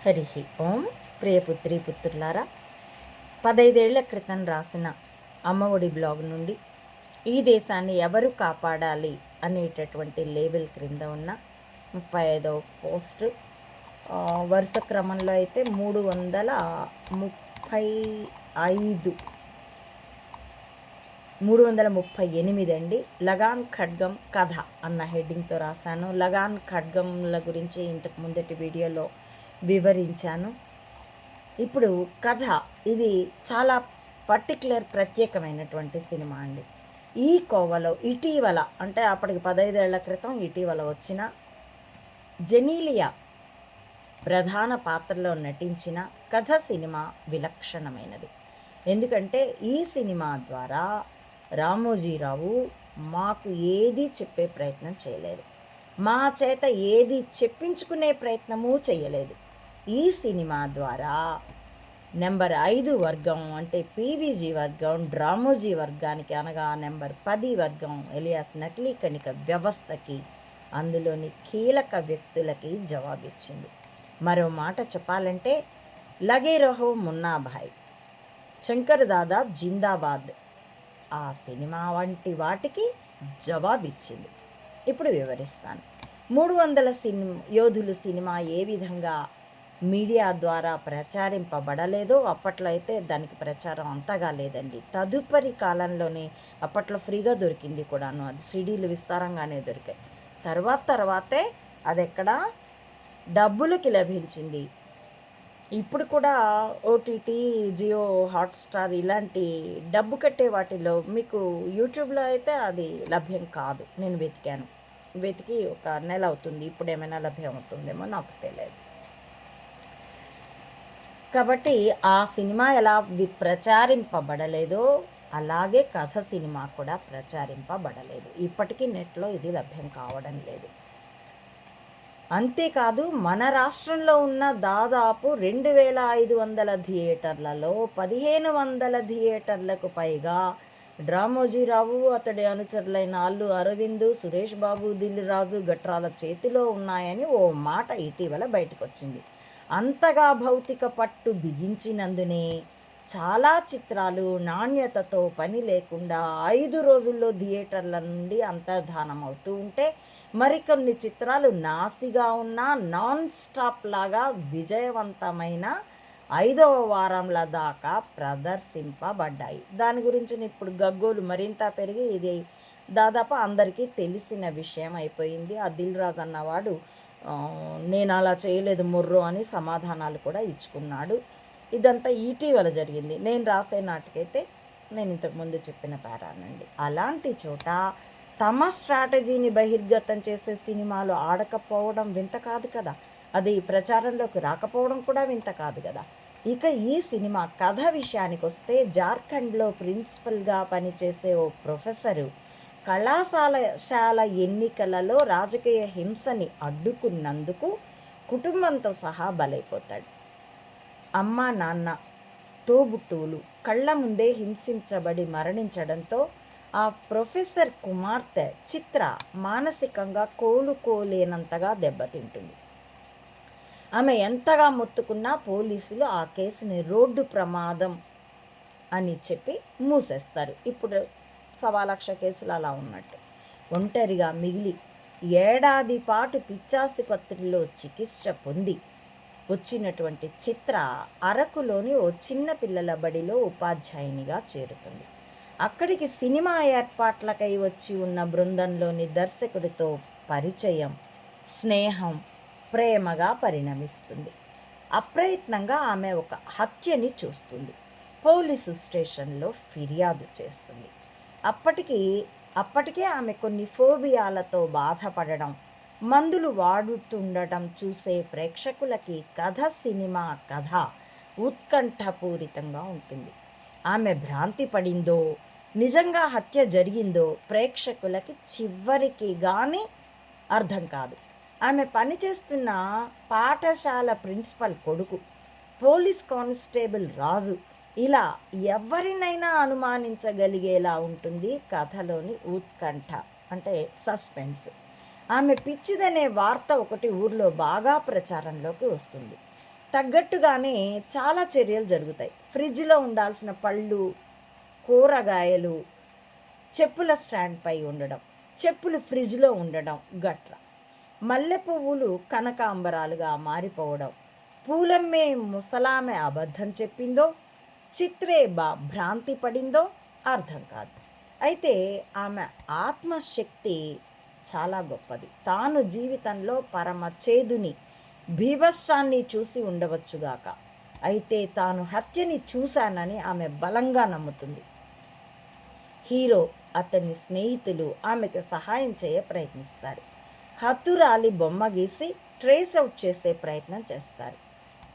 హరి ఓం. ప్రియపుత్రి పుత్రులారా, 15 ఏళ్ల క్రితం రాసిన అమ్మఒడి బ్లాగ్ నుండి ఈ దేశాన్ని ఎవరు కాపాడాలి అనేటటువంటి లేబుల్ క్రింద ఉన్న 35వ పోస్టు. వరుస క్రమంలో అయితే 338 అండి. లగాన్ ఖడ్గం కథ అన్న హెడ్డింగ్తో రాశాను. లగాన్ ఖడ్గంల గురించి ఇంతకు ముందటి వీడియోలో వివరించాను. ఇప్పుడు కథ ఇది చాలా ప్రత్యేకమైనటువంటి సినిమా అండి. ఈ కోవలో ఇటీవల, అంటే అప్పటికి 15 ఏళ్ల క్రితం ఇటీవల వచ్చిన జెనీలియా ప్రధాన పాత్రలో నటించిన కథ సినిమా విలక్షణమైనది. ఎందుకంటే ఈ సినిమా ద్వారా రామోజీరావు మాకు ఏది చెప్పే ప్రయత్నం చేయలేదు, మా చేత ఏది చెప్పించుకునే ప్రయత్నము చేయలేదు. ఈ సినిమా ద్వారా నెంబర్ 5 వర్గం అంటే పీవీజీ వర్గం డ్రామోజీ వర్గానికి, అనగా నెంబర్ 10 వర్గం ఎలియాస్ నకిలీ కణిక వ్యవస్థకి, అందులోని కీలక వ్యక్తులకి జవాబిచ్చింది. మరో మాట చెప్పాలంటే లగే రహో మున్నాభాయ్, శంకర్ దాదా జిందాబాద్ ఆ సినిమా వంటి వాటికి జవాబిచ్చింది. ఇప్పుడు వివరిస్తాను. 300 యోధులు సినిమా ఏ విధంగా మీడియా ద్వారా ప్రచారింపబడలేదో, అప్పట్లో అయితే దానికి ప్రచారం అంతగా లేదండి. తదుపరి కాలంలోనే అప్పట్లో ఫ్రీగా దొరికింది కూడాను, అది సిడీలు విస్తారంగానే దొరికాయి. తర్వాతే అది ఎక్కడ డబ్బులకి లభించింది. ఇప్పుడు కూడా ఓటీటీ, జియో హాట్స్టార్ ఇలాంటి డబ్బు కట్టే వాటిలో మీకు యూట్యూబ్లో అయితే అది లభ్యం కాదు. నేను వెతికి ఒక నెల అవుతుంది. ఇప్పుడు ఏమైనా లభ్యం అవుతుందేమో నాకు తెలియదు. కాబట్టి ఆ సినిమా ఎలా ప్రచారింపబడలేదో అలాగే కథ సినిమా కూడా ప్రచారింపబడలేదు. ఇప్పటికీ నెట్లో ఇది లభ్యం కావడం లేదు. అంతేకాదు, మన రాష్ట్రంలో ఉన్న దాదాపు 2500 థియేటర్లలో 1500 థియేటర్లకు పైగా రామోజీరావు, అతడి అనుచరులైన అల్లు అరవింద్, సురేష్ బాబు, దిల్రాజు, గట్రాల చేతిలో ఉన్నాయని ఓ మాట ఇటీవల బయటకు వచ్చింది. అంతగా భౌతిక పట్టు బిగించినందునే చాలా చిత్రాలు నాణ్యతతో పని లేకుండా 5 రోజుల్లో థియేటర్ల నుండి అంతర్ధానం అవుతూ ఉంటే, మరికొన్ని చిత్రాలు నాసిగా ఉన్న నాన్ స్టాప్ లాగా విజయవంతమైన 5వ వారంల దాకా ప్రదర్శింపబడ్డాయి. దాని గురించి ఇప్పుడు గగ్గోలు మరింత పెరిగి ఇది దాదాపు అందరికీ తెలిసిన విషయం అయిపోయింది. ఆ దిల్రాజు అన్నవాడు నేను అలా చేయలేదు మొర్రో అని సమాధానాలు కూడా ఇచ్చుకున్నాడు. ఇదంతా ఇటీవల జరిగింది. నేను రాసే నాటికైతే నేను ఇంతకుముందు చెప్పిన పారానండి. అలాంటి చోట తమ స్ట్రాటజీని బహిర్గతం చేసే సినిమాలు ఆడకపోవడం వింత కాదు కదా, అది ప్రచారంలోకి రాకపోవడం కూడా వింత కాదు కదా. ఇక ఈ సినిమా కథ విషయానికి వస్తే, జార్ఖండ్లో ప్రిన్సిపల్గా పనిచేసే ఓ ప్రొఫెసరు కళాశాల ఎన్నికలలో రాజకీయ హింసని అడ్డుకున్నందుకు కుటుంబంతో సహా బలైపోతాడు. అమ్మ, నాన్న, తోబుట్టువులు కళ్ళ ముందే హింసించబడి మరణించడంతో ఆ ప్రొఫెసర్ కుమార్తె చిత్ర మానసికంగా కోలుకోలేనంతగా దెబ్బతింటుంది. ఆమె ఎంతగా మొత్తుకున్నా పోలీసులు ఆ కేసుని రోడ్డు ప్రమాదం అని చెప్పి మూసేస్తారు. ఇప్పుడు 1,00,000 కేసులు అలా ఉన్నట్టు. ఒంటరిగా మిగిలి ఏడాది పాటు పిచ్చాసుపత్రిలో చికిత్స పొంది వచ్చినటువంటి చిత్ర అరకులోని ఓ చిన్న పిల్లల బడిలో ఉపాధ్యాయునిగా చేరుతుంది. అక్కడికి సినిమా ఏర్పాట్లకై వచ్చి ఉన్న బృందంలోని దర్శకుడితో పరిచయం, స్నేహం, ప్రేమగా పరిణమిస్తుంది. అప్రయత్నంగా ఆమె ఒక హత్యని చూస్తుంది. పోలీసు స్టేషన్లో ఫిర్యాదు చేస్తుంది. అప్పటికే ఆమె కొన్ని ఫోబియాలతో బాధపడడం, మందులు వాడుతుండటం చూసే ప్రేక్షకులకి సినిమా కథ ఉత్కంఠపూరితంగా ఉంటుంది. ఆమె భ్రాంతి పడిందో, నిజంగా హత్య జరిగిందో ప్రేక్షకులకి చివరికి కానీ అర్థం కాదు. ఆమె పనిచేస్తున్న పాఠశాల ప్రిన్సిపల్ కొడుకు, పోలీస్ కానిస్టేబుల్ రాజు, ఇలా ఎవరినైనా అనుమానించగలిగేలా ఉంటుంది కథలోని ఉత్కంఠ, అంటే సస్పెన్స్. ఆమె పిచ్చిదనే వార్త ఒకటి ఊర్లో బాగా ప్రచారంలోకి వస్తుంది. తగ్గట్టుగానే చాలా చర్యలు జరుగుతాయి. ఫ్రిడ్జ్లో ఉండాల్సిన పళ్ళు, కూరగాయలు చెప్పుల స్టాండ్పై ఉండడం, చెప్పులు ఫ్రిడ్జ్లో ఉండడం గట్ర. మల్లె పువ్వులు కనకాంబరాలుగా మారిపోవడం, పూలమ్మే ముసలామె అబద్ధం చెప్పిందో, చిత్రే భ్రాంతి పడిందో అర్థం కాదు. అయితే ఆమె ఆత్మశక్తి చాలా గొప్పది. తాను జీవితంలో పరమ చేదుని, బీభత్సాన్ని చూసి ఉండవచ్చుగాక, అయితే తాను హత్యని చూశానని ఆమె బలంగా నమ్ముతుంది. హీరో, అతని స్నేహితులు ఆమెకు సహాయం చేయ ప్రయత్నిస్తారు. హతురాలి బొమ్మ గీసి ట్రేస్ అవుట్ చేసే ప్రయత్నం చేస్తారు.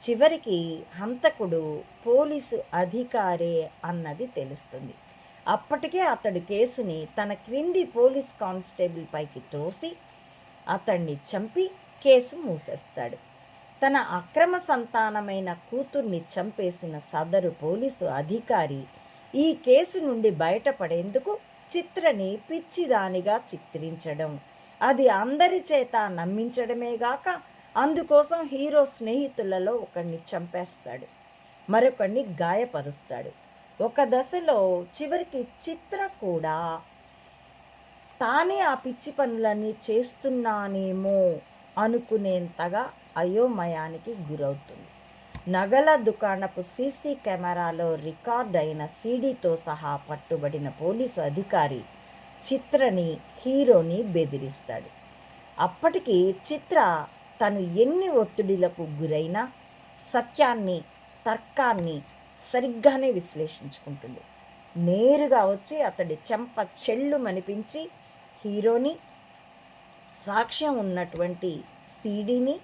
చివరికి హంతకుడు పోలీసు అధికారే అన్నది తెలుస్తుంది. అప్పటికే అతడు కేసుని తన క్రింది పోలీస్ కానిస్టేబుల్ పైకి తోసి అతన్ని చంపి కేసు మూసేస్తాడు. తన అక్రమ సంతానమైన కూతుర్ని చంపేసిన సదరు పోలీసు అధికారి ఈ కేసు నుండి బయటపడేందుకు చిత్రని పిచ్చిదానిగా చిత్రించడం, అది అందరి చేత నమ్మించడమేగాక అందుకోసం హీరో స్నేహితులలో ఒకడిని చంపేస్తాడు, మరొకడిని గాయపరుస్తాడు. ఒక దశలో చివరికి చిత్ర కూడా తానే ఆ పిచ్చి పనులన్నీ చేస్తున్నానేమో అనుకునేంతగా అయోమయానికి గురవుతుంది. నగల దుకాణపు సీసీ కెమెరాలో రికార్డ్ అయిన సీడీతో సహా పట్టుబడిన పోలీసు అధికారి చిత్రని, హీరోని బెదిరిస్తాడు. అప్పటికి చిత్ర తను ఎన్ని ఒత్తిడిలకు గురైనా సత్యాన్ని, తర్కాన్ని సరిగ్గానే విశ్లేషించుకుంటుంది. నేరుగా వచ్చి అతడి చెంప చెళ్ళుమనిపించి హీరోని, సాక్ష్యం ఉన్నటువంటి సీడీని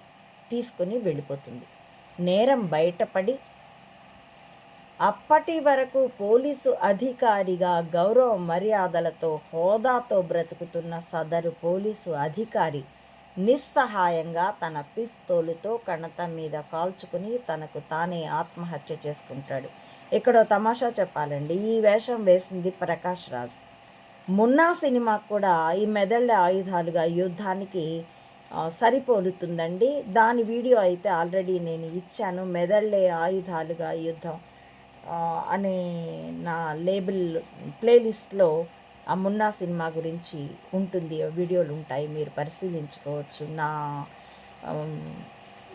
తీసుకుని వెళ్ళిపోతుంది. నేరం బయటపడి అప్పటి వరకు పోలీసు అధికారిగా గౌరవ మర్యాదలతో, హోదాతో బ్రతుకుతున్న సదరు పోలీసు అధికారి నిస్సహాయంగా తన పిస్తోలుతో కణత మీద కాల్చుకుని తనకు తానే ఆత్మహత్య చేసుకుంటాడు. ఇక్కడో తమాషా చెప్పాలండి, ఈ వేషం వేసింది ప్రకాష్ రాజ్. మున్నా సినిమా కూడా ఈ మెదళ్ళ ఆయుధాలుగా యుద్ధానికి సరిపోలుతుందండి. దాని వీడియో అయితే ఆల్రెడీ నేను ఇచ్చాను. మెదళ్ళే ఆయుధాలుగా యుద్ధం అనే నా లేబుల్ ప్లేలిస్ట్లో ఆ మున్నా సినిమా గురించి ఉంటుంది, వీడియోలు ఉంటాయి, మీరు పరిశీలించుకోవచ్చు. నా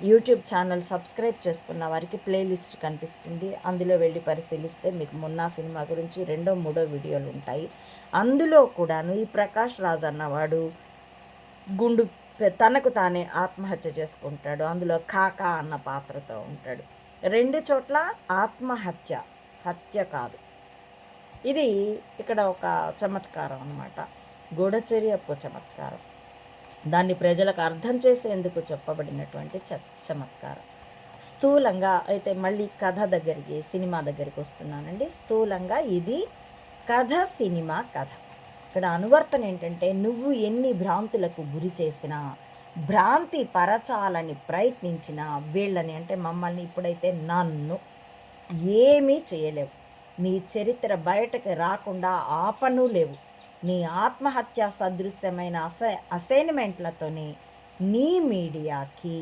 యూట్యూబ్ ఛానల్ సబ్స్క్రైబ్ చేసుకున్న వారికి ప్లేలిస్ట్ కనిపిస్తుంది, అందులో వెళ్ళి పరిశీలిస్తే మీకు మున్నా సినిమా గురించి 2, 3 వీడియోలు ఉంటాయి. అందులో కూడాను ఈ ప్రకాష్ రాజ్ అన్నవాడు తనకు తానే ఆత్మహత్య చేసుకుంటాడు. అందులో కాకా అన్న పాత్రతో ఉంటాడు. 2 చోట్ల ఆత్మహత్య, హత్య కాదు. ఇది ఇక్కడ ఒక చమత్కారం అన్నమాట, గూఢచర్యపు చమత్కారం. దాన్ని ప్రజలకు అర్థం చేసేందుకు చెప్పబడినటువంటి చమత్కారం. స్థూలంగా అయితే మళ్ళీ కథ దగ్గరికి, సినిమా దగ్గరికి వస్తున్నానండి. స్థూలంగా ఇది కథ, సినిమా కథ. ఇక్కడ అనువర్తనం ఏంటంటే, నువ్వు ఎన్ని భ్రాంతులకు గురి చేసినా, భ్రాంతి పరచాలని ప్రయత్నించినా వీళ్ళని, అంటే మమ్మల్ని, ఇప్పుడైతే నన్ను ఏమీ చేయలేవు. నీ చరిత్ర బయటకు రాకుండా ఆపను లేవు. నీ ఆత్మహత్య సదృశ్యమైన అసైన్మెంట్లతోనే నీ మీడియాకి,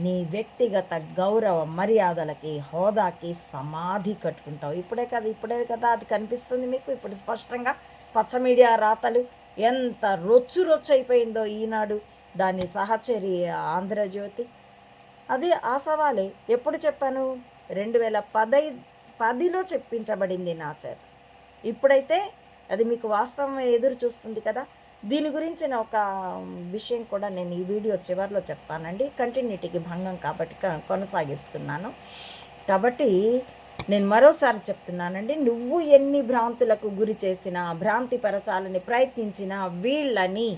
నీ వ్యక్తిగత గౌరవ మర్యాదలకి, హోదాకి సమాధి కట్టుకుంటావు. ఇప్పుడే కదా అది కనిపిస్తుంది మీకు. ఇప్పుడు స్పష్టంగా పచ్చ మీడియా రాతలు ఎంత రొచ్చైపోయిందో ఈనాడు, దాని సహచరి ఆంధ్రజ్యోతి. అది ఆ సవాలే. ఎప్పుడు చెప్పాను? 2010లో చెప్పించబడింది నా చేత. ఇప్పుడైతే అది మీకు వాస్తవం ఎదురు చూస్తుంది కదా. దీని గురించిన ఒక విషయం కూడా నేను ఈ వీడియో చివరిలో చెప్తానండి. కంటిన్యూటీకి భంగం కాబట్టి కొనసాగిస్తున్నాను. కాబట్టి నేను మరోసారి చెప్తున్నానండి, నువ్వు ఎన్ని భ్రాంతులకు గురి చేసినా, భ్రాంతి పరచాలని ప్రయత్నించినా వీళ్ళని,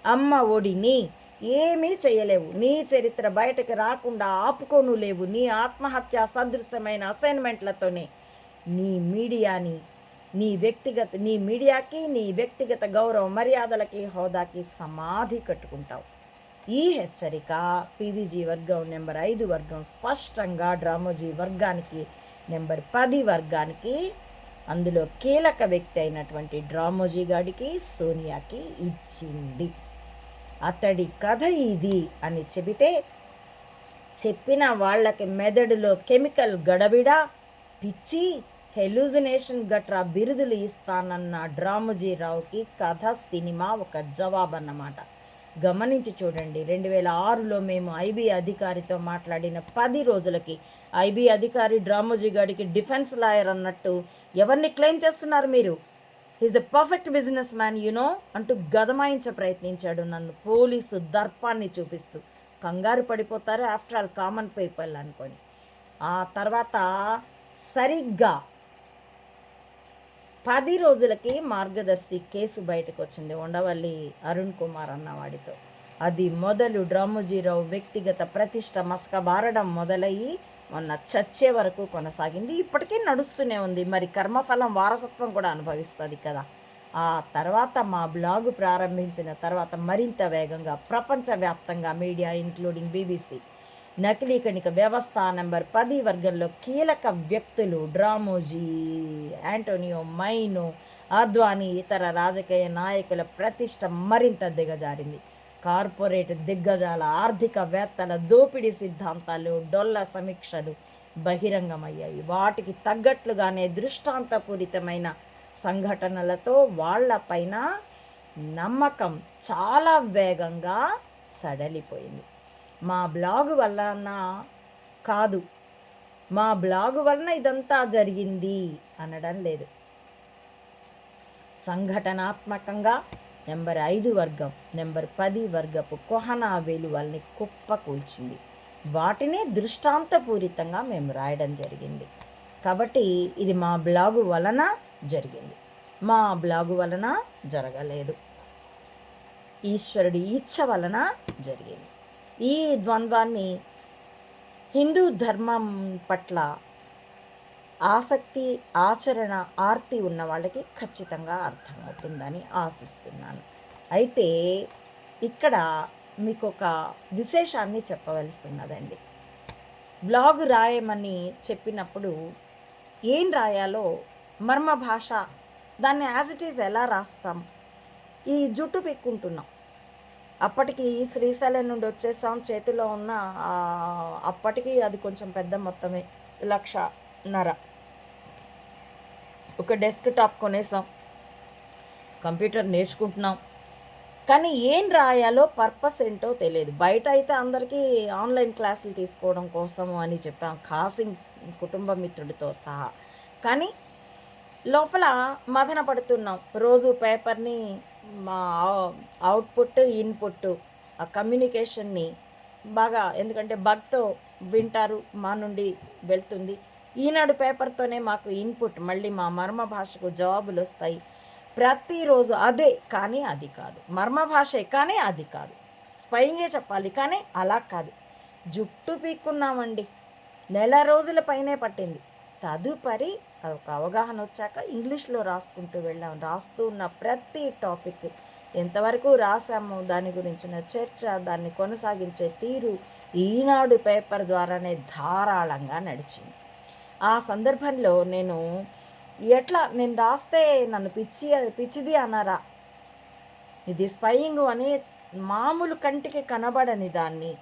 అమ్మ ఒడిని ఏమీ చేయలేవు. నీ చరిత్ర బయటకు రాకుండా ఆపుకోను లేవు. నీ ఆత్మహత్య సదృశ్యమైన అసైన్మెంట్లతోనే నీ మీడియాకి, నీ వ్యక్తిగత గౌరవ మర్యాదలకి, హోదాకి సమాధి కట్టుకుంటావు. ఈ హెచ్చరిక పీవీజీ వర్గం నెంబర్ 5 వర్గం స్పష్టంగా డ్రామోజీ వర్గానికి నెంబర్ 10 వర్గానికి, అందులో కీలక వ్యక్తి అయినటువంటి డ్రామోజీ గాడికి, సోనియాకి ఇచ్చింది. అతడి కథ ఇది అని చెబితే చెప్పిన వాళ్ళకి మెదడులో కెమికల్ గడబిడ, పిచ్చి, హెలూజినేషన్ గట్రా బిరుదులు ఇస్తానన్న డ్రామోజీరావుకి కథ సినిమా ఒక జవాబన్నమాట. గమనించి చూడండి. 2006లో మేము ఐబీ అధికారితో మాట్లాడిన 10 రోజులకి ఐబీ అధికారి డ్రామోజీ గారికి డిఫెన్స్ లాయర్ అన్నట్టు ఎవరిని క్లెయిమ్ చేస్తున్నారు మీరు? He's a perfect businessman అంటూ గదమాయించ ప్రయత్నించాడు నన్ను పోలీసు దర్పాన్ని చూపిస్తూ. కంగారు పడిపోతారు, ఆఫ్టర్ ఆల్ కామన్ పీపుల్ అనుకొని. ఆ తర్వాత సరిగ్గా 10 రోజులకి మార్గదర్శి కేసు బయటకు వచ్చింది ఉండవల్లి అరుణ్ కుమార్ అన్నవాడితో. అది మొదలు డ్రామోజీరావు వ్యక్తిగత ప్రతిష్ట మసకబారడం మొదలయ్యి మొన్న చచ్చే వరకు కొనసాగింది. ఇప్పటికీ నడుస్తూనే ఉంది. మరి కర్మఫలం వారసత్వం కూడా అనుభవిస్తుంది కదా. ఆ తర్వాత మా బ్లాగు ప్రారంభించిన తర్వాత మరింత వేగంగా ప్రపంచవ్యాప్తంగా మీడియా ఇంక్లూడింగ్ బీబీసీ నకిలీ కణిక వ్యవస్థ నెంబర్ 10 వర్గంలో కీలక వ్యక్తులు డ్రామోజీ, యాంటోనియో మైనో, అద్వానీ, ఇతర రాజకీయ నాయకుల ప్రతిష్ట మరింత దిగజారింది. కార్పొరేట్ దిగ్గజాల ఆర్థికవేత్తల దోపిడీ సిద్ధాంతాలు, డొల్ల సమీక్షలు బహిరంగమయ్యాయి. వాటికి తగ్గట్లుగానే దృష్టాంతపూరితమైన సంఘటనలతో వాళ్లపైన నమ్మకం చాలా వేగంగా సడలిపోయింది. మా బ్లాగు వలన కాదు, మా బ్లాగు వలన ఇదంతా జరిగింది అనడం లేదు. సంఘటనాత్మకంగా నెంబర్ 5 వర్గం, నెంబర్ 10 వర్గపు కొహనా వెలువల్ని కుప్పకూల్చింది. వాటినే దృష్టాంతపూరితంగా మేము రాయడం జరిగింది. కాబట్టి ఇది మా బ్లాగు వలన జరిగింది, మా బ్లాగు వలన జరగలేదు. ఈశ్వరుడి ఇచ్ఛ వలన జరిగింది. ఈ ద్వంద్వాన్ని హిందూ ధర్మం పట్ల ఆసక్తి, ఆచరణ, ఆర్తి ఉన్న వాళ్ళకి ఖచ్చితంగా అర్థమవుతుందని ఆశిస్తున్నాను. అయితే ఇక్కడ మీకు ఒక విశేషాన్ని చెప్పవలసి ఉన్నదండి. బ్లాగు రాయమని చెప్పినప్పుడు ఏం రాయాలో మర్మ భాష, దాన్ని యాజ్ ఇట్ ఈజ్ ఎలా రాస్తాం? ఈ జుట్టు పెక్కుంటున్నాం. అప్పటికి శ్రీశైలం నుండి వచ్చేసాం. చేతిలో ఉన్న అప్పటికి అది కొంచెం పెద్ద మొత్తమే, 1,00,000. ఒక డెస్క్ టాప్ కొనేసాం, కంప్యూటర్ నేర్చుకుంటున్నాం. కానీ ఏం రాయాలో పర్పస్ ఏంటో తెలియదు. బయట అయితే అందరికీ ఆన్లైన్ క్లాసులు తీసుకోవడం కోసము అని చెప్పాం, కాసింగ్ కుటుంబ మిత్రుడితో సహా. కానీ లోపల మదన పడుతున్నాం. రోజు పేపర్ని మా అవుట్పుట్, ఇన్పుట్, ఆ కమ్యూనికేషన్ని బాగా, ఎందుకంటే బగ్తో వింటారు, మా నుండి వెళ్తుంది. ఈనాడు పేపర్తోనే మాకు ఇన్పుట్, మళ్ళీ మా మర్మ భాషకు జవాబులు వస్తాయి ప్రతిరోజు. అదే కానీ అది కాదు, మర్మ భాషే కానీ అది కాదు, స్వయంగా చెప్పాలి కానీ అలా కాదు. జుట్టు పీక్కున్నామండి, 1 రోజుల పైనే పట్టింది. తదుపరి ఒక అవగాహన వచ్చాక ఇంగ్లీష్లో రాసుకుంటూ వెళ్ళాం. రాస్తూ ఉన్న ప్రతి టాపిక్ ఎంతవరకు రాసామో దాని గురించిన చర్చ, దాన్ని కొనసాగించే తీరు ఈనాడు పేపర్ ద్వారానే ధారాళంగా నడిచింది. ఆ సందర్భంలో నేను రాస్తే నన్ను పిచ్చిది అన్నారా? ఇది స్పయింగ్ అని మామూలు కంటికి కనబడని దాన్ని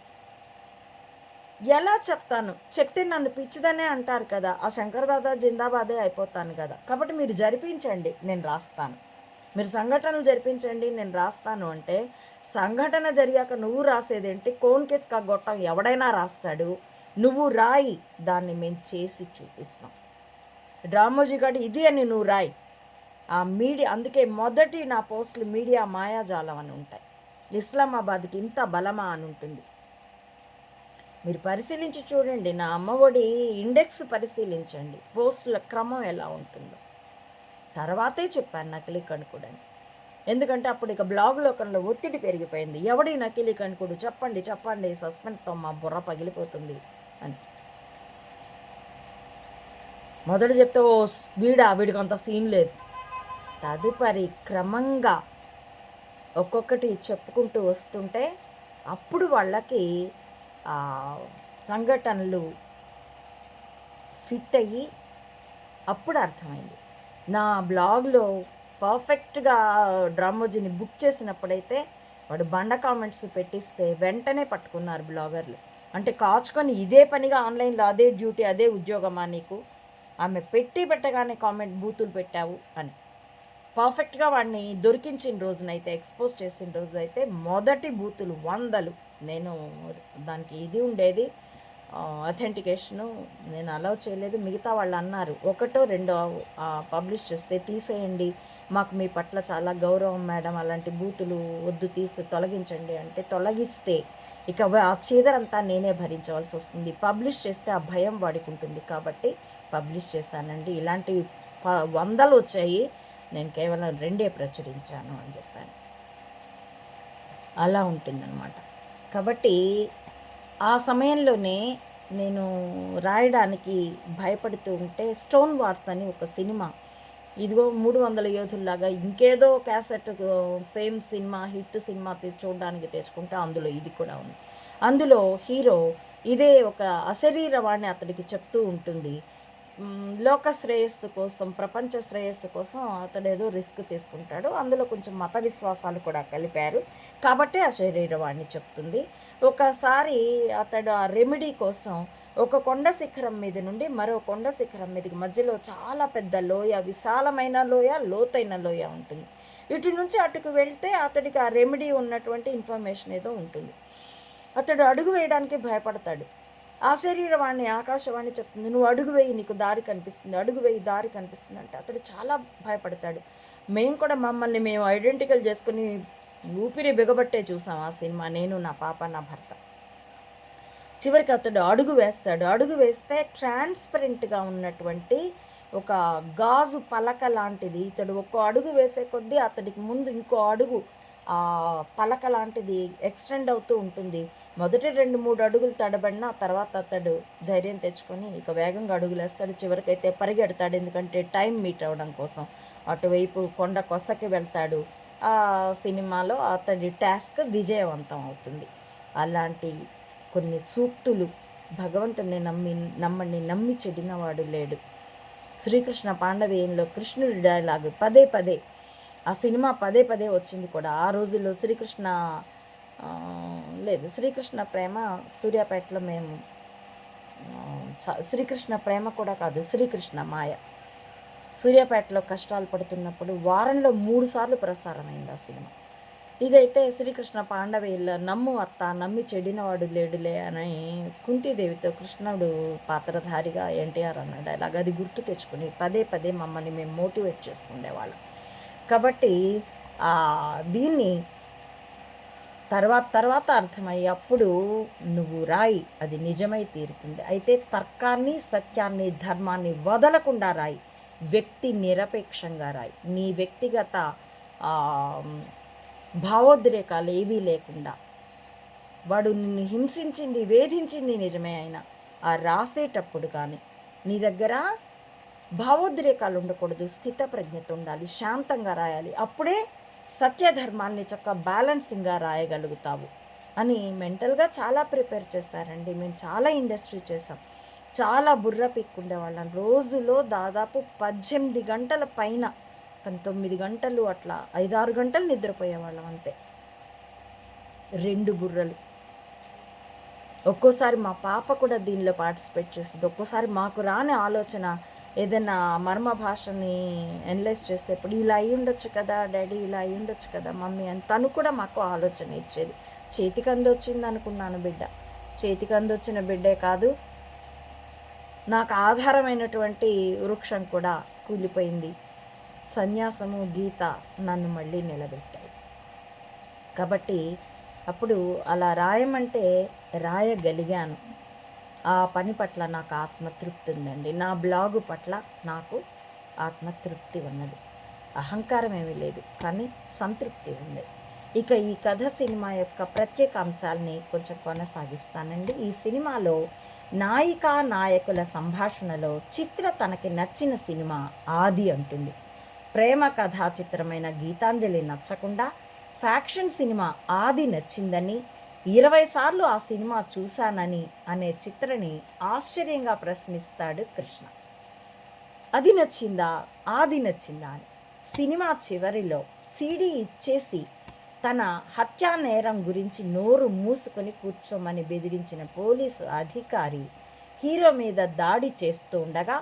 ఎలా చెప్తాను? చెప్తే నన్ను పిచ్చిదనే అంటారు కదా. ఆ శంకర్దాదా జిందాబాదే అయిపోతాను కదా. కాబట్టి మీరు జరిపించండి, నేను రాస్తాను. మీరు సంఘటనలు జరిపించండి, నేను రాస్తాను అంటే, సంఘటన జరిగాక నువ్వు రాసేదేంటి? కోన్కిస్కా గొట్టం ఎవడైనా రాస్తాడు, నువ్వు రాయి, దాన్ని మేము చేసి చూపిస్తాం. డ్రామోజీ గారు ఇది అని నువ్వు రాయి. ఆ మీడియా, అందుకే మొదటి నా పోస్టులు మీడియా మాయాజాలం అని ఉంటాయి. ఇస్లామాబాద్కి ఇంత బలమా అని ఉంటుంది. మీరు పరిశీలించి చూడండి, నా అమ్మఒడి ఇండెక్స్ పరిశీలించండి, పోస్టుల క్రమం ఎలా ఉంటుందో. తర్వాతే చెప్పాను నకిలీ కణకుడని. ఎందుకంటే అప్పుడు ఇక బ్లాగ్ లోకంలో ఒత్తిడి పెరిగిపోయింది. ఎవడి నకిలీ కణకుడు చెప్పండి, సస్పెన్స్తో మా బుర్ర పగిలిపోతుంది అని. మొదట చెప్తే ఓ వీడికి అంత సీన్ లేదు. తదుపరి క్రమంగా ఒక్కొక్కటి చెప్పుకుంటూ వస్తుంటే అప్పుడు వాళ్ళకి సంఘటనలు ఫిట్ అయ్యి అప్పుడు అర్థమైంది. నా బ్లాగ్లో పర్ఫెక్ట్గా డ్రామోజీని బుక్ చేసినప్పుడైతే వాడు బండ కామెంట్స్ పెట్టిస్తే వెంటనే పట్టుకున్నారు బ్లాగర్లు. అంటే కాచుకొని ఇదే పనిగా ఆన్లైన్లో అదే డ్యూటీ అదే ఉద్యోగమా నీకు, ఆమె పెట్టగానే కామెంట్ బూతులు పెట్టావు అని పర్ఫెక్ట్గా వాడిని దొరికించిన రోజునైతే, ఎక్స్పోజ్ చేసిన రోజైతే మొదటి బూతులు వందలు. నేను దానికి ఇది ఉండేది అథెంటికేషను, నేను అలౌ చేయలేదు. మిగతా వాళ్ళు అన్నారు ఒకటో రెండో పబ్లిష్ చేస్తే తీసేయండి, మాకు మీ పట్ల చాలా గౌరవం మేడం, అలాంటి బూతులు వద్దు, తీసి తొలగించండి అంటే తొలగిస్తే ఇక ఆ చీదరంతా నేనే భరించవలసి వస్తుంది. పబ్లిష్ చేస్తే ఆ భయం వాడికి ఉంటుంది కాబట్టి పబ్లిష్ చేశానండి. ఇలాంటి వందలు వచ్చాయి, నేను కేవలం 2 ప్రచురించాను అని చెప్పాను. అలా ఉంటుందన్నమాట. కాబట్టి ఆ సమయంలోనే నేను రాయడానికి భయపడుతూ ఉంటే స్టోన్ వార్స్ అని ఒక సినిమా, ఇదిగో 300 యోధుల్లాగా ఇంకేదో cassette fame cinema, hit cinema చూడడానికి తెచ్చుకుంటే అందులో ఇది కూడా ఉంది. అందులో హీరో ఇదే ఒక అశరీరవాణి అతడికి చెప్తూ ఉంటుంది. లోక శ్రేయస్సు కోసం, ప్రపంచ శ్రేయస్సు కోసం అతడు ఏదో రిస్క్ తీసుకుంటాడు. అందులో కొంచెం మత విశ్వాసాలు కూడా కలిపారు కాబట్టి ఆ శరీరవాణి చెప్తుంది. ఒకసారి అతడు ఆ రెమెడీ కోసం ఒక కొండ శిఖరం మీద నుండి మరో కొండ శిఖరం మీదకి మధ్యలో చాలా పెద్ద లోయ, విశాలమైన లోయ, లోతైన లోయ ఉంటుంది. ఇటు నుంచి అటుకు వెళ్తే అతడికి ఆ రెమెడీ ఉన్నటువంటి ఇన్ఫర్మేషన్ ఏదో ఉంటుంది. అతడు అడుగు వేయడానికి భయపడతాడు. ఆ శరీరవాణి ఆకాశవాణి చెప్తుంది, నువ్వు అడుగు వేయి, నీకు దారి కనిపిస్తుంది, అడుగు వేయి, దారి కనిపిస్తుంది అంటే అతడు చాలా భయపడతాడు. మేము కూడా మమ్మల్ని మేము ఐడెంటికల్ చేసుకుని ఊపిరి బిగబట్టే చూసాం ఆ సినిమా, నేను, నా పాప, నా భర్త. చివరికి అతడు అడుగు వేస్తాడు. అడుగు వేస్తే ట్రాన్స్పరెంట్గా ఉన్నటువంటి ఒక గాజు పలక లాంటిది, ఇతడు ఒక్కో అడుగు వేసే కొద్దీ అతడికి ముందు ఇంకో అడుగు ఆ పలక లాంటిది ఎక్స్టెండ్ అవుతూ ఉంటుంది. మొదటి 2-3 అడుగులు తడబడినా తర్వాత అతడు ధైర్యం తెచ్చుకొని ఇక వేగంగా అడుగులేస్తాడు. చివరికైతే పరిగెడతాడు, ఎందుకంటే టైం మీట్ అవ్వడం కోసం. అటువైపు కొండ కొసకి వెళ్తాడు. ఆ సినిమాలో అతడి టాస్క్ విజయవంతం అవుతుంది. అలాంటి కొన్ని సూక్తులు, భగవంతుని నమ్మి చెడినవాడు లేడు. శ్రీకృష్ణ పాండవేయంలో కృష్ణుడి డైలాగు పదే ఆ సినిమా పదే వచ్చింది కూడా. ఆ రోజుల్లో శ్రీకృష్ణ ప్రేమ సూర్యాపేటలో మేము శ్రీకృష్ణ ప్రేమ కూడా కాదు, శ్రీకృష్ణ మాయ సూర్యాపేటలో కష్టాలు పడుతున్నప్పుడు వారంలో 3 సార్లు ప్రసారమైంది ఆ సినిమా. ఇదైతే శ్రీకృష్ణ పాండవేయుల నమ్ము అత్త, నమ్మి చెడినవాడు లేడులే అని కుంతీదేవితో కృష్ణుడు పాత్రధారిగా ఎన్టీఆర్ అన్నాడు. అలాగ అది గుర్తు తెచ్చుకుని పదే మమ్మల్ని మేము మోటివేట్ చేసుకునేవాళ్ళం. కాబట్టి దీన్ని తర్వాత అర్థమయ్యి అప్పుడు నువ్వు రాయి, అది నిజమై తీరుతుంది. అయితే తర్కాన్ని, సత్యాన్ని, ధర్మాన్ని వదలకుండా రాయి, వ్యక్తి నిరపేక్షంగా రాయి, నీ వ్యక్తిగత భావోద్రేకాలు ఏవీ లేకుండా. వాడు నిన్ను హింసించింది, వేధించింది నిజమే అయినా ఆ రాసేటప్పుడు కానీ నీ దగ్గర భావోద్రేకాలు ఉండకూడదు, స్థితప్రజ్ఞత ఉండాలి, శాంతంగా రాయాలి. అప్పుడే సత్యధర్మాన్ని చక్కగా బ్యాలెన్సింగ్గా రాయగలుగుతావు అని మెంటల్గా చాలా ప్రిపేర్ చేశారండి. మేము చాలా ఇండస్ట్రీ చేసాం, చాలా బుర్ర పిక్కుండేవాళ్ళం. రోజులో దాదాపు 18 గంటల పైన, 19 గంటలు అట్లా 5-6 గంటలు నిద్రపోయేవాళ్ళం అంతే. 2 బుర్రలు. ఒక్కోసారి మా పాప కూడా దీనిలో పార్టిసిపేట్ చేస్తుంది. ఒక్కోసారి మాకు రాని ఆలోచన ఏదైనా మర్మ భాషని అనలైజ్ చేసేప్పుడు ఇలా అయి ఉండొచ్చు కదా డాడీ, ఇలా అయి ఉండొచ్చు కదా మమ్మీ అని తను కూడా మాకు ఆలోచన ఇచ్చేది. చేతికి అందొచ్చింది అనుకున్నాను బిడ్డ, చేతికి అందొచ్చిన బిడ్డే కాదు, నాకు ఆధారమైనటువంటి వృక్షం కూడా కూలిపోయింది. సన్యాసము, గీత నన్ను మళ్ళీ నిలబెట్టాయి. కాబట్టి అప్పుడు అలా రాయమంటే రాయగలిగాను. ఆ పని పట్ల నాకు ఆత్మతృప్తి ఉందండి. నా బ్లాగు పట్ల నాకు ఆత్మతృప్తి ఉన్నది. అహంకారం ఏమీ లేదు, కానీ సంతృప్తి ఉంది. ఇక ఈ కథ సినిమా యొక్క ప్రత్యేక అంశాలని కొంచెం కొనసాగిస్తానండి. ఈ సినిమాలో నాయికా నాయకుల సంభాషణలో చిత్ర తనకి నచ్చిన సినిమా ఆది అంటుంది. ప్రేమ కథా చిత్రమైన గీతాంజలి నచ్చకుండా ఫ్యాక్షన్ సినిమా ఆది నచ్చిందని, 20 సార్లు ఆ సినిమా చూశానని అనే చిత్రని ఆశ్చర్యంగా ప్రశ్నిస్తాడు కృష్ణ. అది నచ్చిందా, ఆది నచ్చిందా అని. సినిమా చివరిలో సీడీ ఇచ్చేసి తన హత్యా నేరం గురించి నోరు మూసుకొని కూర్చోమని బెదిరించిన పోలీసు అధికారి హీరో మీద దాడి చేస్తూ ఉండగా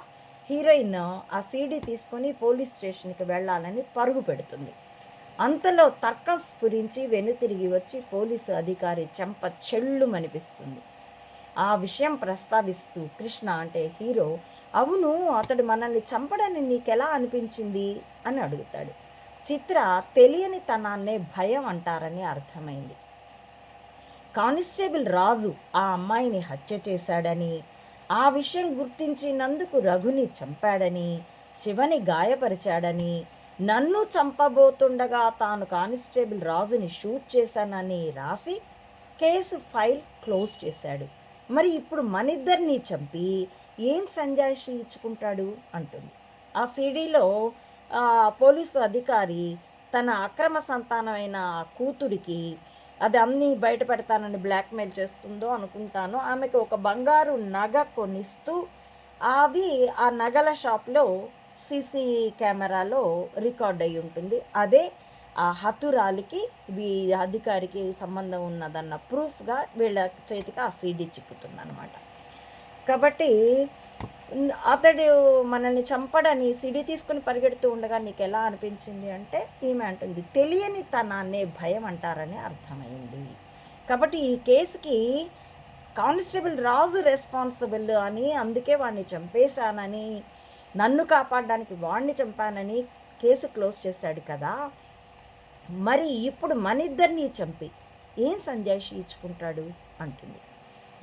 హీరోయిన్ ఆ సీడీ తీసుకొని పోలీస్ స్టేషన్కి వెళ్ళాలని పరుగు పెడుతుంది. అంతలో తర్కం స్ఫురించి వెనుతిరిగి వచ్చి పోలీసు అధికారి చెంప చెళ్ళుమనిపిస్తుంది. ఆ విషయం ప్రస్తావిస్తూ కృష్ణ అంటే హీరో, అవును అతడు మనల్ని చంపడని నీకెలా అనిపించింది అని అడుగుతాడు. చిత్ర తెలియని తనాన్నే భయం అంటారని అర్థమైంది. కానిస్టేబుల్ రాజు ఆ అమ్మాయిని హత్య చేశాడని, ఆ విషయం గుర్తించినందుకు రఘుని చంపాడని, శివని గాయపరిచాడని, నన్ను చంపబోతుండగా తాను కానిస్టేబుల్ రాజుని షూట్ చేశానని రాసి కేసు ఫైల్ క్లోజ్ చేశాడు. మరి ఇప్పుడు మనిద్దరినీ చంపి ఏం సంజాయిషి ఇచ్చుకుంటాడు అంటుంది. ఆ సీడీలో పోలీసు అధికారి తన అక్రమ సంతానమైన కూతురికి అది అన్నీ బయట పెడతానని బ్లాక్మెయిల్ చేస్తుందో అనుకుంటాను. ఆమెకు ఒక బంగారు నగ కొనిస్తూ అది ఆ నగల షాప్లో సీసీ కెమెరాలో రికార్డ్ అయి ఉంటుంది. అదే ఆ హతురాలికి అధికారికి సంబంధం ఉన్నదన్న ప్రూఫ్గా వీళ్ళ చేతికి ఆ సీడీ చిక్కుతుంది అన్నమాట. కాబట్టి అతడు మనల్ని చంపడని సిడి తీసుకుని పరిగెడుతూ ఉండగా నీకు ఎలా అనిపించింది అంటే ఈమె అంటుంది తెలియని తనాన్నే భయం అంటారని అర్థమైంది. కాబట్టి ఈ కేసుకి కానిస్టేబుల్ రాజు రెస్పాన్సిబుల్ అని, అందుకే వాడిని చంపేశానని, నన్ను కాపాడడానికి వాడిని చంపానని కేసు క్లోజ్ చేశాడు కదా. మరి ఇప్పుడు మనిద్దరినీ చంపి ఏం సంజాయిషి ఇచ్చుకుంటాడు అంటుంది.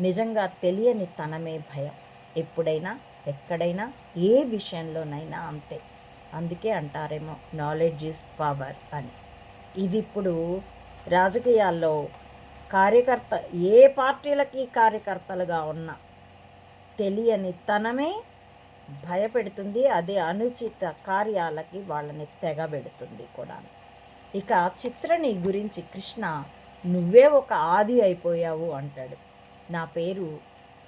నిజంగా తెలియని తనమే భయం. ఎప్పుడైనా ఎక్కడైనా ఏ విషయంలోనైనా అంతే. అందుకే అంటారేమో నాలెడ్జ్ ఈజ్ పవర్ అని. ఇది ఇప్పుడు రాజకీయాల్లో కార్యకర్త ఏ పార్టీలకి కార్యకర్తలుగా ఉన్నా తెలియని తనమే భయపెడుతుంది. అదే అనుచిత కార్యాలకి వాళ్ళని తెగబెడుతుంది కూడా. ఇక చిత్రని గురించి కృష్ణ నువ్వే ఒక ఆది అయిపోయావు అంటాడు. నా పేరు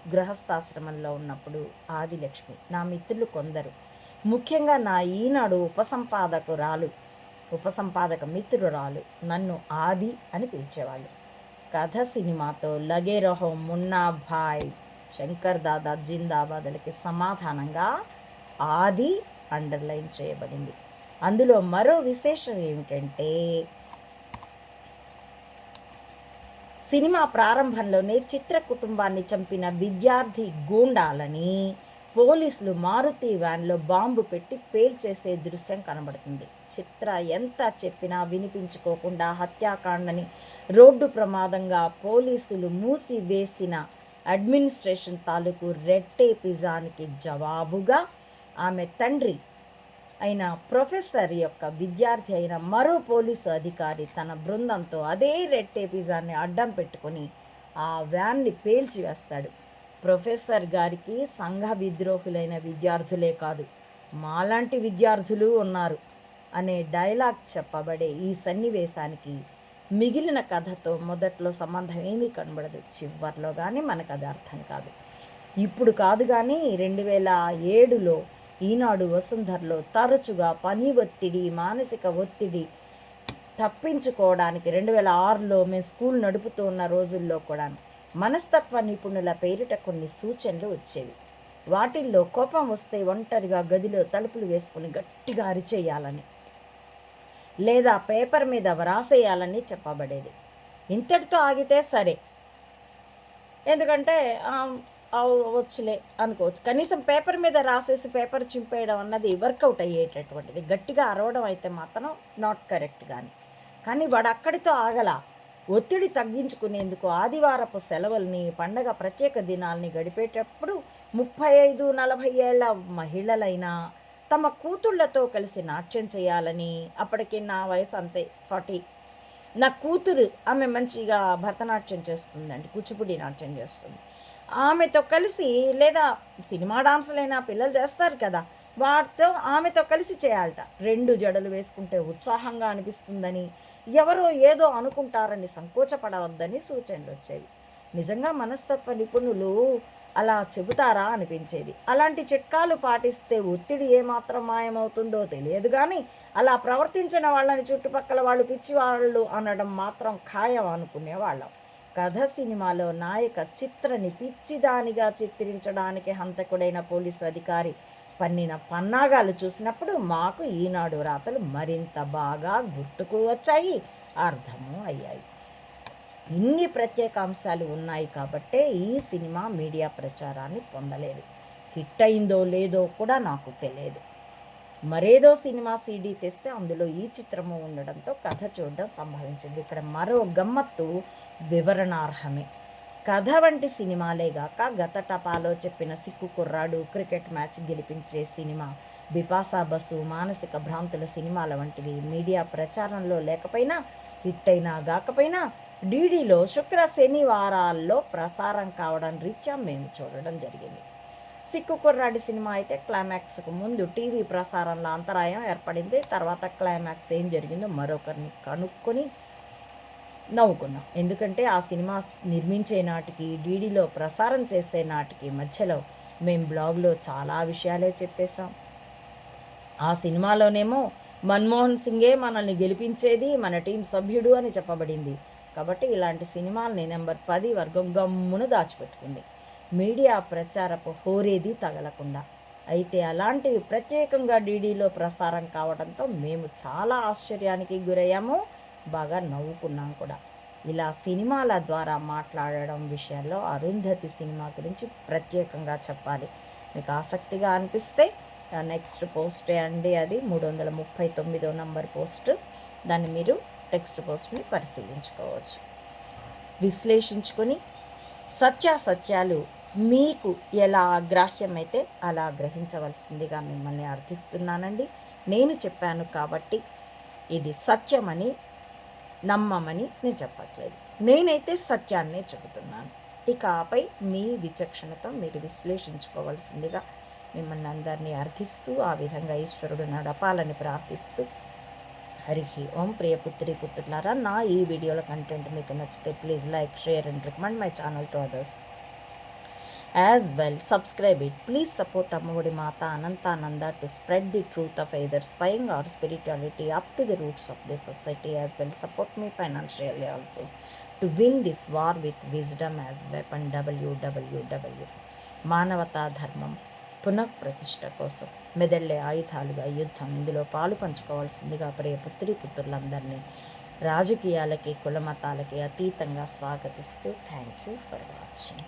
గృహస్థాశ్రమంలో ఉన్నప్పుడు ఆదిలక్ష్మి. నా మిత్రులు కొందరు, ముఖ్యంగా నా ఈనాడు ఉపసంపాదక మిత్రురాలు నన్ను ఆది అని పిలిచేవాళ్ళు. కథ సినిమాతో లగే రహో మున్నా భాయ్, శంకర్ దాదా జిందాబాద్లకి సమాధానంగా ఆది అండర్లైన్ చేయబడింది. అందులో మరో విశేషం ఏమిటంటే సినిమా ప్రారంభంలోనే చిత్ర కుటుంబాన్ని చంపిన విద్యార్థి గూండాలని పోలీసులు మారుతి వ్యాన్లో బాంబు పెట్టి పేల్చేసే దృశ్యం కనబడుతుంది. చిత్ర ఎంత చెప్పినా వినిపించుకోకుండా హత్యాకాండని రోడ్డు ప్రమాదంగా పోలీసులు మూసివేసిన అడ్మినిస్ట్రేషన్ తాలూకు రెడ్ టేపిజానికి జవాబుగా ఆమె తండ్రి అయిన ప్రొఫెసర్ యొక్క విద్యార్థి అయిన మరో పోలీసు అధికారి తన బృందంతో అదే రెడ్ టేపిజాన్ని అడ్డం పెట్టుకొని ఆ వ్యాన్ని పేల్చివేస్తాడు. ప్రొఫెసర్ గారికి సంఘ విద్రోహులైన విద్యార్థులే కాదు, మాలాంటి విద్యార్థులు ఉన్నారు అనే డైలాగ్ చెప్పబడే ఈ సన్నివేశానికి మిగిలిన కథతో మొదట్లో సంబంధం ఏమీ కనబడదు. చివర్లో కానీ మనకు అది అర్థం కాదు. ఇప్పుడు కాదు కానీ 2007లో ఈనాడు వసుంధరలో తరచుగా పని ఒత్తిడి, మానసిక ఒత్తిడి తప్పించుకోవడానికి 2006లో మేము స్కూల్ నడుపుతూ ఉన్న రోజుల్లో కూడా మనస్తత్వ నిపుణుల పేరిట కొన్ని సూచనలు వచ్చేవి. వాటిల్లో కోపం వస్తే ఒంటరిగా గదిలో తలుపులు వేసుకుని గట్టిగా అరిచేయాలని, లేదా పేపర్ మీద వ్రాసేయాలని చెప్పబడేది. ఇంతటితో ఆగితే సరే, ఎందుకంటే వచ్చులే అనుకోవచ్చు. కనీసం పేపర్ మీద రాసేసి పేపర్ చింపేయడం అన్నది వర్కౌట్ అయ్యేటటువంటిది. గట్టిగా అరవడం అయితే మాత్రం నాట్ కరెక్ట్. కానీ వాడు అక్కడితో ఆగల. ఒత్తిడి తగ్గించుకునేందుకు ఆదివారపు సెలవుల్ని, పండగ ప్రత్యేక దినాల్ని గడిపేటప్పుడు 35-40 ఏళ్ల మహిళలైనా తమ కూతుళ్లతో కలిసి నాట్యం చేయాలని, అప్పటికి నా వయసు అంతే 40, నా కూతురు ఆమె మంచిగా భరతనాట్యం చేస్తుందండి, కూచిపూడి నాట్యం చేస్తుంది, ఆమెతో కలిసి, లేదా సినిమా డాన్సులైనా పిల్లలు చేస్తారు కదా, ఆమెతో కలిసి చేయాలట. 2 జడలు వేసుకుంటే ఉత్సాహంగా అనిపిస్తుందని, ఎవరో ఏదో అనుకుంటారని సంకోచపడవద్దని సూచనలు వచ్చేవి. నిజంగా మనస్తత్వ నిపుణులు అలా చెబుతారా అనిపించేది. అలాంటి చిట్కాలు పాటిస్తే ఒత్తిడి ఏమాత్రం మాయమవుతుందో తెలియదు కానీ అలా ప్రవర్తించిన వాళ్ళని చుట్టుపక్కల వాళ్ళు పిచ్చివాళ్ళు అనడం మాత్రం ఖాయం అనుకునేవాళ్ళం. కథ సినిమాలో నాయక చిత్రని పిచ్చిదానిగా చిత్రించడానికి హంతకుడైన పోలీసు అధికారి పన్నిన పన్నాగాలు చూసినప్పుడు మాకు ఈనాడు రాతలు మరింత బాగా గుర్తుకు వచ్చాయి, అర్థము అయ్యాయి. ఇన్ని ప్రత్యేక అంశాలు ఉన్నాయి కాబట్టే ఈ సినిమా మీడియా ప్రచారాన్ని పొందలేదు. హిట్ అయిందో లేదో కూడా నాకు తెలియదు. మరేదో సినిమా సీడీ తెస్తే అందులో ఈ చిత్రము ఉండడంతో కథ చూడడం సంభవించింది. ఇక్కడ మరో గమ్మత్తు వివరణార్హమే. కథ వంటి సినిమాలేగాక గత టపాలో చెప్పిన సిక్కు కుర్రాడు, క్రికెట్ మ్యాచ్ గెలిపించే సినిమా, బిపాసా బసు, మానసిక భ్రాంతుల సినిమాల వంటివి మీడియా ప్రచారంలో లేకపోయినా, హిట్ అయినా గాకపోయినా డీడీలో శుక్ర శనివారాల్లో ప్రసారం కావడం రీత్యా మేము చూడడం జరిగింది. సిక్కు కుర్రాడి సినిమా అయితే క్లైమాక్స్కు ముందు టీవీ ప్రసారంలో అంతరాయం ఏర్పడింది. తర్వాత క్లైమాక్స్ ఏం జరిగిందో మరొకరిని కనుక్కొని నవ్వుకున్నాం. ఎందుకంటే ఆ సినిమా నిర్మించే నాటికి, డీడీలో ప్రసారం చేసే నాటికి మధ్యలో మేము బ్లాగ్లో చాలా విషయాలే చెప్పేశాం. ఆ సినిమాలోనేమో మన్మోహన్ సింగే మనల్ని గెలిపించేది, మన టీం సభ్యుడు అని చెప్పబడింది. కాబట్టి ఇలాంటి సినిమాల్ని నెంబర్ 10 వర్గం గమ్మున దాచిపెట్టుకుంది, మీడియా ప్రచారపు హోరేది తగలకుండా. అయితే అలాంటివి ప్రత్యేకంగా డీడీలో ప్రసారం కావడంతో మేము చాలా ఆశ్చర్యానికి గురయ్యాము, బాగా నవ్వుకున్నాం కూడా. ఇలా సినిమాల ద్వారా మాట్లాడడం విషయాల్లో అరుంధతి సినిమా గురించి ప్రత్యేకంగా చెప్పాలి. మీకు ఆసక్తిగా అనిపిస్తే నెక్స్ట్ పోస్టే అండి, అది 339వ నంబర్ పోస్ట్. దాన్ని మీరు టెక్స్ట్ పోస్ట్ని పరిశీలించుకోవచ్చు, విశ్లేషించుకొని సత్యాసత్యాలు మీకు ఎలా గ్రాహ్యమైతే అలా గ్రహించవలసిందిగా మిమ్మల్ని అర్థిస్తున్నానండి. నేను చెప్పాను కాబట్టి ఇది సత్యమని నమ్మమని నేను చెప్పట్లేదు, నేనైతే సత్యాన్నే చెబుతున్నాను. ఇక ఆపై మీ విచక్షణతో మీరు విశ్లేషించుకోవాల్సిందిగా మిమ్మల్ని అందరినీ అర్థిస్తూ, ఆ విధంగా ఈశ్వరుడు నడపాలని ప్రార్థిస్తూ, హరి ఓం. ప్రియ పుత్రి పుత్రులారా, నా ఈ వీడియోల కంటెంట్ మీకు నచ్చితే please like, share and recommend my channel to others as well. Subscribe it. Please support Ammavadi Mata Anantananda to spread the truth of either spying or spirituality up to the roots of the society. As well, support me financially also to win this war with wisdom as weapon. www. మానవతా ధర్మం పునఃప్రతిష్ఠ కోసం మెదళ్ళే ఆయుధాలుగా యుద్ధం. ఇందులో పాలు పంచుకోవాల్సిందిగా ప్రియ పుత్రి పుత్రులందరినీ రాజకీయాలకి, కులమతాలకి అతీతంగా స్వాగతిస్తూ thank you for watching.